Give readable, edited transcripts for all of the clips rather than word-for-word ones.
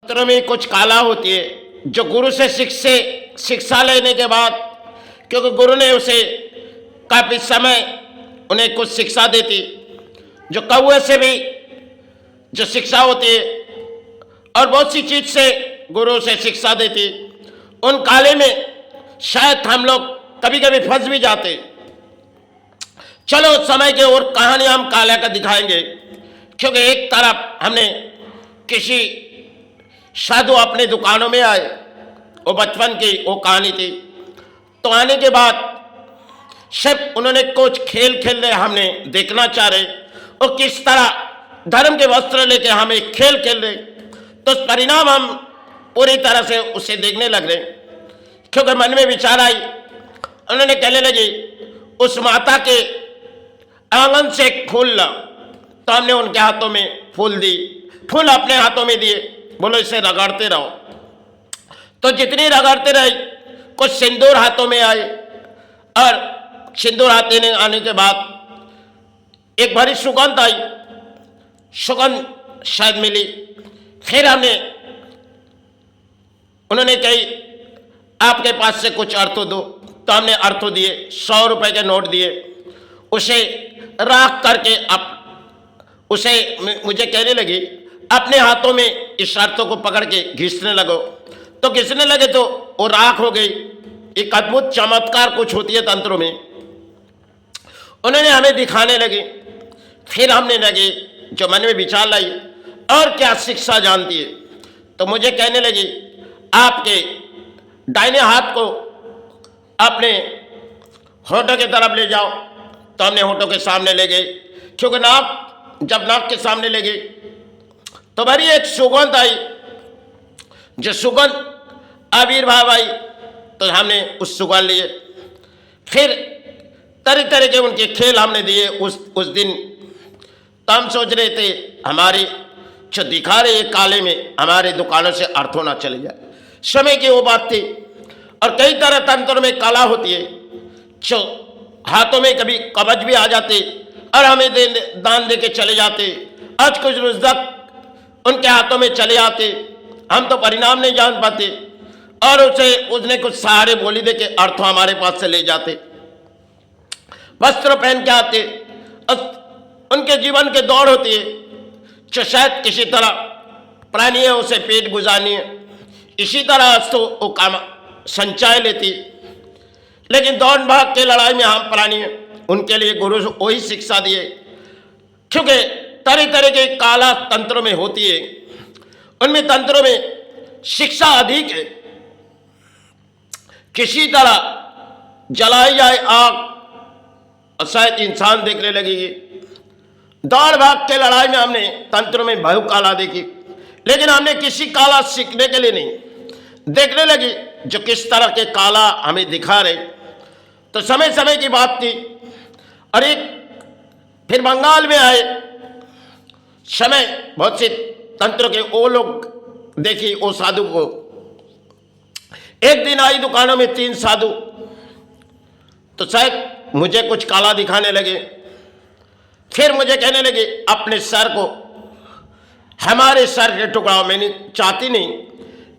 शास्त्रों में कुछ कला होती है जो गुरु से शिक्षा लेने के बाद, क्योंकि गुरु ने उसे काफी समय उन्हें कुछ शिक्षा देती, जो कौए से भी जो शिक्षा होती है और बहुत सी चीज से गुरु से शिक्षा देती, उन काले में शायद हम लोग कभी कभी फंस भी जाते। चलो उस समय के और कहानी हम काला का दिखाएंगे, क्योंकि एक तरफ हमने किसी साधु अपने दुकानों में आए, वो बचपन की वो कहानी थी। तो आने के बाद सिर्फ उन्होंने कुछ खेल खेल रहे हमने देखना चाह रहे, और किस तरह धर्म के वस्त्र लेके हमें खेल खेल रहे, तो परिणाम हम पूरी तरह से उसे देखने लग रहे, क्योंकि मन में विचार आई। उन्होंने कहने लगी उस माता के आंगन से एक फूल ला। तो हमने उनके हाथों में फूल दी, फूल अपने हाथों में दिए, बोलो इसे रगड़ते रहो। तो जितनी रगड़ते रहे कुछ सिंदूर हाथों में आए, और सिंदूर हाथे ने आने के बाद एक बड़ी सुगंध आई, सुगंध शायद मिली। फिर हमने उन्होंने कही आपके पास से कुछ अर्थो दो। तो हमने अर्थो दिए, 100 रुपए के नोट दिए, उसे राख करके आप उसे मुझे कहने लगी अपने हाथों में इस अर्थों को पकड़ के घिसने लगो। तो घिसने लगे तो वो राख हो गई। एक अद्भुत चमत्कार कुछ होती है तंत्रों में, उन्होंने हमें दिखाने लगे। फिर हमने लगे जो मन में विचार लाई और क्या शिक्षा जानती है। तो मुझे कहने लगी आपके दाहिने हाथ को अपने होठों की तरफ ले जाओ। तो हमने होठों के सामने ले गए, क्योंकि जब नाक के सामने ले गए तो बड़ी एक सुगंध आई, जो सुगंध आविर्भाव आई। तो हमने उस सुगंध लिए। फिर तरह तरह के उनके खेल हमने दिए उस दिन। तो हम सोच रहे थे हमारी जो दिखा रहे काले में हमारे दुकानों से अर्थों ना चले जाए। समय की वो बात थी। और कई तरह तंत्र में कला होती है, जो हाथों में कभी कवच भी आ जाते और हमें दान दे के चले जाते। आज कुछ रुज़्ज़क़ उनके हाथों में चले आते, हम तो परिणाम नहीं जान पाते, और उसने कुछ सहारे बोली दे के अर्थ हमारे पास से ले जाते। वस्त्र पहन के आते, उनके जीवन की दौड़ होती है, जो शायद किसी तरह प्राणी है उसे पेट गुजारनी है, इसी तरह तो वो काम संचय लेती। लेकिन दौड़ भाग के लड़ाई में हम प्राणी हैं, उनके लिए गुरु वही शिक्षा दिए, क्योंकि तरह तरह के काला तंत्रों में होती है। उनमें तंत्रों में शिक्षा अधिक है। किसी तरह जलाई जाए आग और शायद इंसान देखने लगेगी। दौड़ भाग के लड़ाई में हमने तंत्रों में बहु काला देखी, लेकिन हमने किसी काला सीखने के लिए नहीं, देखने लगी जो किस तरह के काला हमें दिखा रहे। तो समय समय की बात थी। और एक फिर बंगाल में आए समय, बहुत से तंत्र के वो लोग देखी, वो साधु को एक दिन आई दुकानों में 3 साधु। तो शायद मुझे कुछ काला दिखाने लगे। फिर मुझे कहने लगे अपने सर को, हमारे सर के टुकड़ाओ। मैंने चाहती नहीं,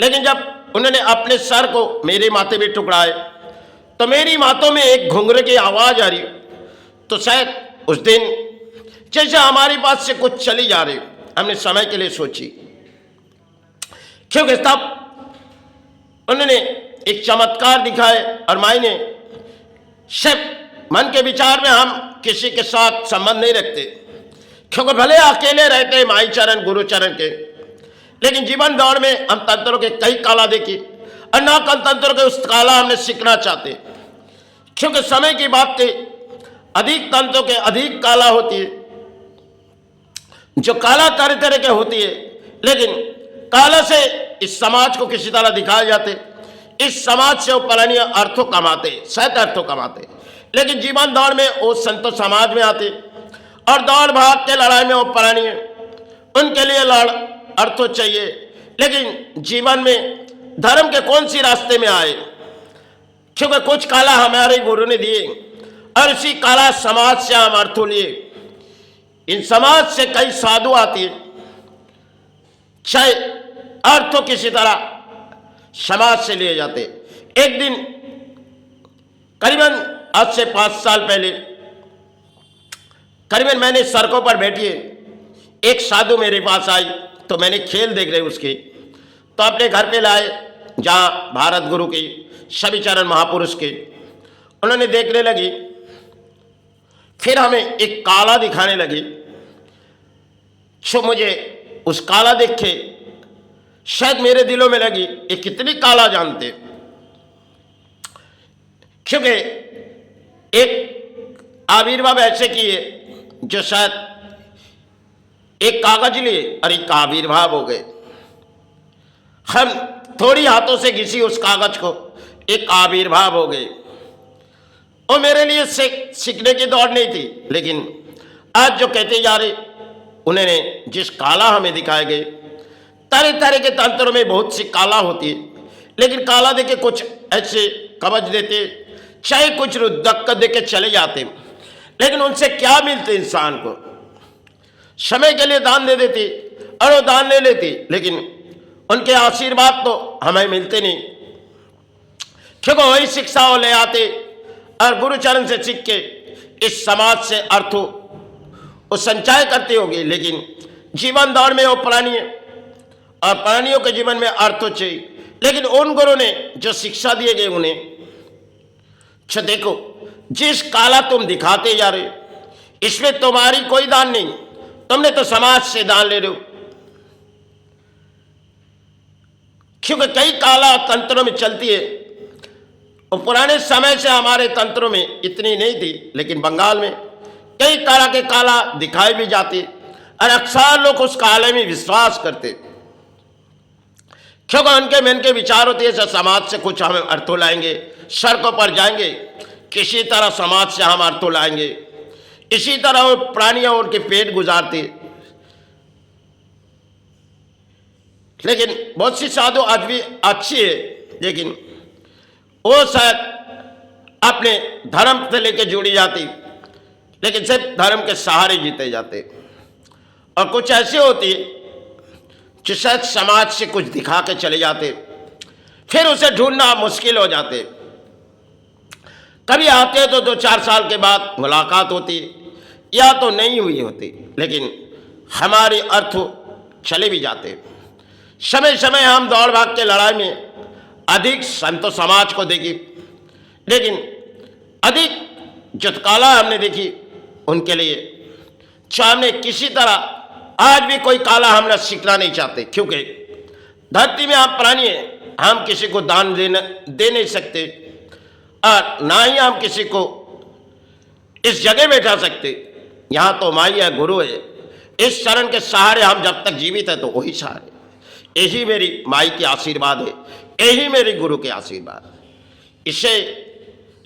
लेकिन जब उन्होंने अपने सर को मेरे माथे पे टुकड़ाए तो मेरी माथों में एक घुंघरे की आवाज आ रही। तो शायद उस दिन जैसे हमारे पास से कुछ चली जा रही, हमने समय के लिए सोची, क्योंकि तब उन्होंने एक चमत्कार दिखाए। और मायने सिर्फ मन के विचार में हम किसी के साथ संबंध नहीं रखते, क्योंकि भले अकेले रहते माई चरण गुरु चरण के, लेकिन जीवन दौड़ में हम तंत्रों के कई काला देखी, और ना कल तंत्रों के उस काला हमने सीखना चाहते, क्योंकि समय की बात थी। अधिक तंत्रों के अधिक काला होती है, जो काला तरह तरह के होती है, लेकिन काला से इस समाज को किसी तरह दिखाए जाते। इस समाज से वो पलानीय अर्थों कमाते, सत अर्थों कमाते, लेकिन जीवन दौड़ में वो संतो समाज में आते, और दौड़ भाग के लड़ाई में वो पलानीय, उनके लिए अर्थों चाहिए। लेकिन जीवन में धर्म के कौन सी रास्ते में आए, क्योंकि कुछ काला हमारे गुरु ने दिए, और इसी काला समाज से हम अर्थों लिए। इन समाज से कई साधु आती है, चाहे अर्थ तो किसी तरह समाज से लिए जाते। एक दिन करीबन आज से 5 साल पहले करीबन मैंने सड़कों पर बैठी एक साधु मेरे पास आई, तो मैंने खेल देख रहे उसके, तो अपने घर पे लाए जहाँ भारत गुरु के सभी चरण महापुरुष के, उन्होंने देखने लगी। फिर हमें एक काला दिखाने लगी। जो मुझे उस काला देख के शायद मेरे दिलों में लगी ये कितनी काला जानते, क्योंकि एक आविर्भाव ऐसे किए जो शायद एक कागज लिए और एक आविर्भाव हो गए। हम थोड़ी हाथों से घिसी उस कागज को, एक आविर्भाव हो गए। और मेरे लिए सीखने की दौड़ नहीं थी, लेकिन आज जो कहते जा रहे उन्होंने जिस काला हमें दिखाए गए, तरह तरह के तंत्रों में बहुत सी काला होती है, लेकिन काला देके कुछ ऐसे कवच देते, चाहे कुछ रुद्दक देके चले जाते, लेकिन उनसे क्या मिलते इंसान को? समय के लिए दान दे देती और वो दान ले लेती, लेकिन उनके आशीर्वाद तो हमें मिलते नहीं, क्योंकि वही शिक्षा वो ले आते और गुरुचरण से सीख के इस समाज से अर्थ वो संचय करते होंगे। लेकिन जीवन दौड़ में वो प्राणी है और प्राणियों के जीवन में अर्थ चाहिए, लेकिन उन गुरु ने जो शिक्षा दिए गए उन्हें, अच्छा देखो जिस काला तुम दिखाते जा रहे इसमें तुम्हारी कोई दान नहीं, तुमने तो समाज से दान ले रहे हो। क्योंकि कई काला तंत्रों में चलती है, और पुराने समय से हमारे तंत्रों में इतनी नहीं थी, लेकिन बंगाल में कई तरह के काला दिखाए भी जाते और अक्सर लोग उस काले में विश्वास करते, क्योंकि उनके मन के विचार होते हैं समाज से कुछ हम अर्थों लाएंगे, सड़कों पर जाएंगे, किसी तरह समाज से हम अर्थों लाएंगे। इसी तरह वो प्राणियां उनके पेट गुजारते। लेकिन बहुत सी साधु आज भी अच्छी है, लेकिन वो शायद अपने धर्म से लेकर जुड़ी जाती, लेकिन सिर्फ धर्म के सहारे जीते जाते। और कुछ ऐसे होती जो शायद समाज से कुछ दिखा के चले जाते, फिर उसे ढूंढना मुश्किल हो जाते। कभी आते तो 2-4 साल के बाद मुलाकात होती या तो नहीं हुई होती, लेकिन हमारे अर्थ चले भी जाते। समय समय हम दौड़ भाग के लड़ाई में अधिक संतो समाज को देखी, लेकिन अधिक जो काला हमने देखी उनके लिए सामने किसी तरह आज भी कोई काला हमने सीखना नहीं चाहते, क्योंकि धरती में हम प्राणी हैं, हम किसी को दान दे नहीं सकते और ना ही हम किसी को इस जगह बैठा सकते। यहाँ तो माई है, गुरु है, इस शरण के सहारे हम जब तक जीवित है तो वही सहारे। यही मेरी माई के आशीर्वाद है, यही मेरे गुरु के आशीर्वाद। इससे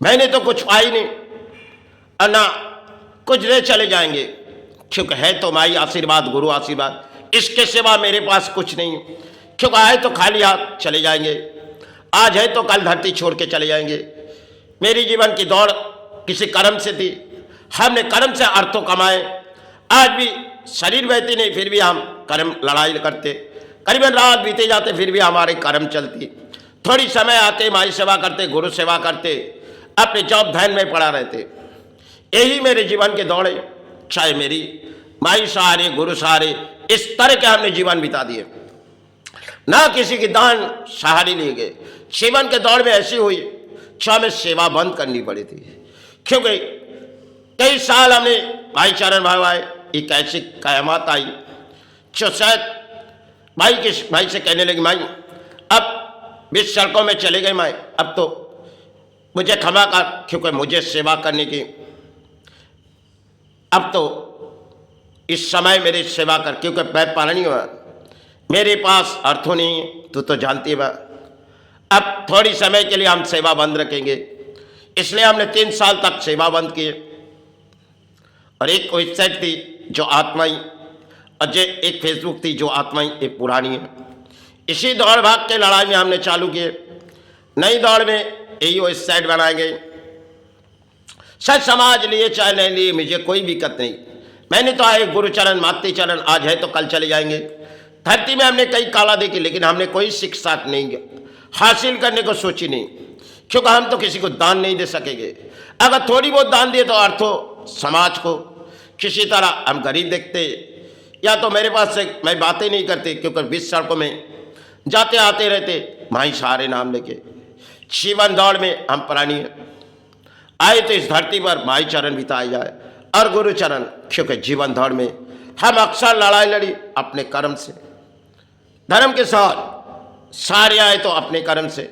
मैंने तो कुछ पाई नहीं और ना कुछ दे चले जाएंगे, क्योंकि है तो माई आशीर्वाद, गुरु आशीर्वाद, इसके सिवा मेरे पास कुछ नहीं। क्योंकि आए तो खाली हाथ चले जाएंगे, आज है तो कल धरती छोड़ के चले जाएंगे। मेरी जीवन की दौड़ किसी कर्म से थी, हमने कर्म से अर्थों कमाए। आज भी शरीर बहती नहीं, फिर भी हम कर्म लड़ाई करते, करीबन रात बीते जाते, फिर भी हमारे कर्म चलती। थोड़ी समय आते माई सेवा करते, गुरु सेवा करते, अपने जॉब ध्यान में पड़ा रहते। यही मेरे जीवन के दौड़े, चाहे मेरी माई सहारे, गुरु सहारे, इस तरह के हमने जीवन बिता दिए, ना किसी की दान सहारे लिए गए। जीवन के दौड़ में ऐसी हुई हमें सेवा बंद करनी पड़ी थी, क्योंकि कई साल हमने भाईचारण भाई एक ऐसी कयामत आई जो शायद भाई से कहने लगी, माई अब बीच सड़कों में चले गए माई, अब तो मुझे क्षमा कर, क्योंकि मुझे सेवा करने की अब तो इस समय मेरी सेवा कर, क्योंकि मैं पालनी हुआ, मेरे पास अर्थों नहीं, तू तो जानती है। अब थोड़ी समय के लिए हम सेवा बंद रखेंगे, इसलिए हमने 3 साल तक सेवा बंद किए। और एक वेबसाइट थी जो आत्माई, और एक फेसबुक थी जो आत्माई, एक पुरानी है। इसी दौड़ भाग के लड़ाई में हमने चालू किए, नई दौड़ में यही वेबसाइट बनाए गए। सच समाज लिए चाहे नहीं लिए मुझे कोई दिक्कत नहीं, मैंने तो आए गुरुचरण मातृ चरण, आज है तो कल चले जाएंगे। धरती में हमने कई काला देखी, लेकिन हमने कोई शिक्षा नहीं हासिल करने को सोची नहीं, क्योंकि हम तो किसी को दान नहीं दे सकेंगे। अगर थोड़ी बहुत दान दिए तो अर्थो समाज को किसी तरह हम गरीब देखते, या तो मेरे पास से मैं बातें नहीं करती, क्योंकि 20 सड़कों में जाते आते रहते माई सारे नाम लेके। जीवन दौड़ में हम प्राणी हैं, आए तो इस धरती पर माई चरण बिताए जाए और गुरु चरण, क्योंकि जीवन दौड़ में हम अक्सर लड़ाई लड़ी अपने कर्म से, धर्म के साथ सारे आए तो अपने कर्म से,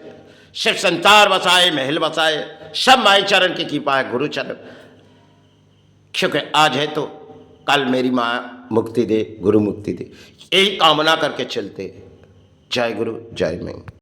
सिर्फ संसार बसाए महल बसाए, सब माई चरण की कृपा है, गुरु चरण। क्योंकि आज है तो कल मेरी माँ मुक्ति दे, गुरु मुक्ति दे, यही कामना करके चलते। जय गुरु जय मैं।